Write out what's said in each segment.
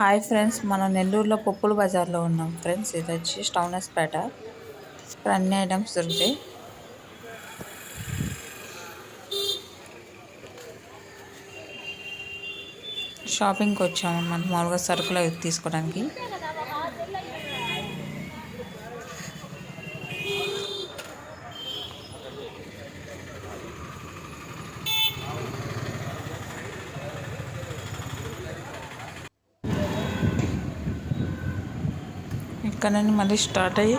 Hi friends, మనం నెల్లూరులో పప్పుల బజార్లో ఉన్నాం ఫ్రెండ్స్. ఇది వచ్చి టౌనర్స్పేట. ఇక్కడ అన్ని ఐటమ్స్ దొరుకుతాయి. షాపింగ్కి వచ్చాము మనం మామూలుగా సరుకులు అవి తీసుకోవడానికి. ఇక్కడ నుండి మళ్ళీ స్టార్ట్ అయ్యి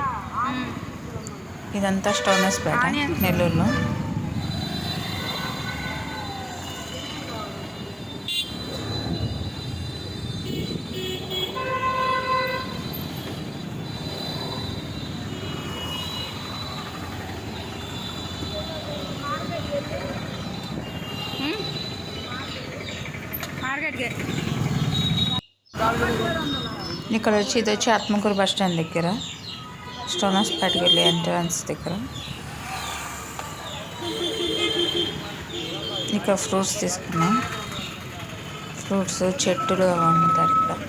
ఇదంతా టౌనర్స్పేట నెల్లూరులో. ఇక్కడ వచ్చి ఇది వచ్చి ఆత్మకూరు బస్ స్టాండ్ దగ్గర, టౌనర్స్పేటకి వెళ్ళి ఎంట్రన్స్ దగ్గర. ఇక్కడ ఫ్రూట్స్ తీసుకున్నాం. ఫ్రూట్స్ చెట్టులు అమ్ముతారు ఇక్కడ,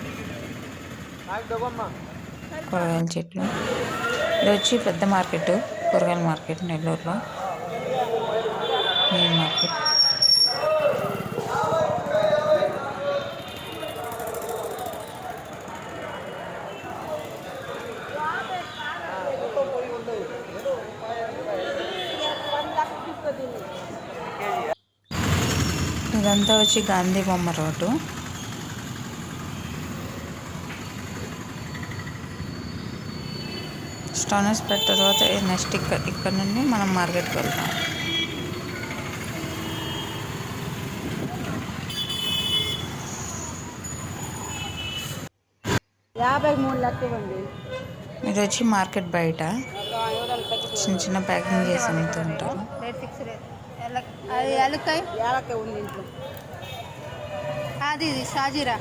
కూరగాయల చెట్లు. ఇది వచ్చి పెద్ద మార్కెట్, కూరగాయల మార్కెట్ నెల్లూరులో మెయిన్ మార్కెట్. ఇదంతా వచ్చి గాంధీ బొమ్మ రోడ్డు. టౌనర్స్పేట తర్వాత నెక్స్ట్ ఇక్కడ నుండి మనం మార్కెట్కి వెళ్తాం. ఇది వచ్చి మార్కెట్ బయట చిన్న చిన్న ప్యాకింగ్ చేసి అమ్ముతుంటారు. అది షాజీరా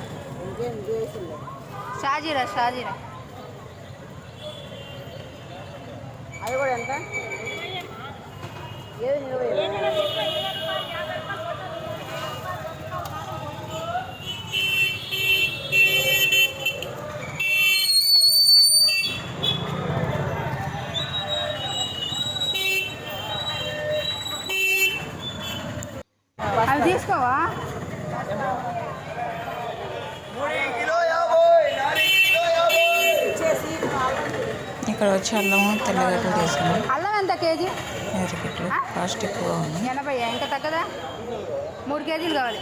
షాజీరా షాజీరా అది కూడా ఎంత? అవి తీసుకోవా? ఇక్కడ వచ్చి అల్లం తెల్లగడ్డలు తీసుకున్నాం. అల్లం ఎంత కేజీ? ఎర్రగడ్డలు కాస్ట్ ఎక్కువ ఉంది. 80. ఇంకా తగ్గదా? 3 కేజీలు కావాలి.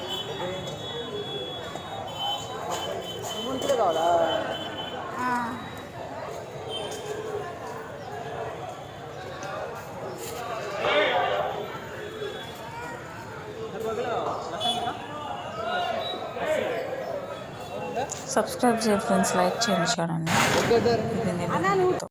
సబ్స్క్రైబ్ చేయండి ఫ్రెండ్స్, లైక్ చేయండి, చూడండి. ఇది నెల్లూరు.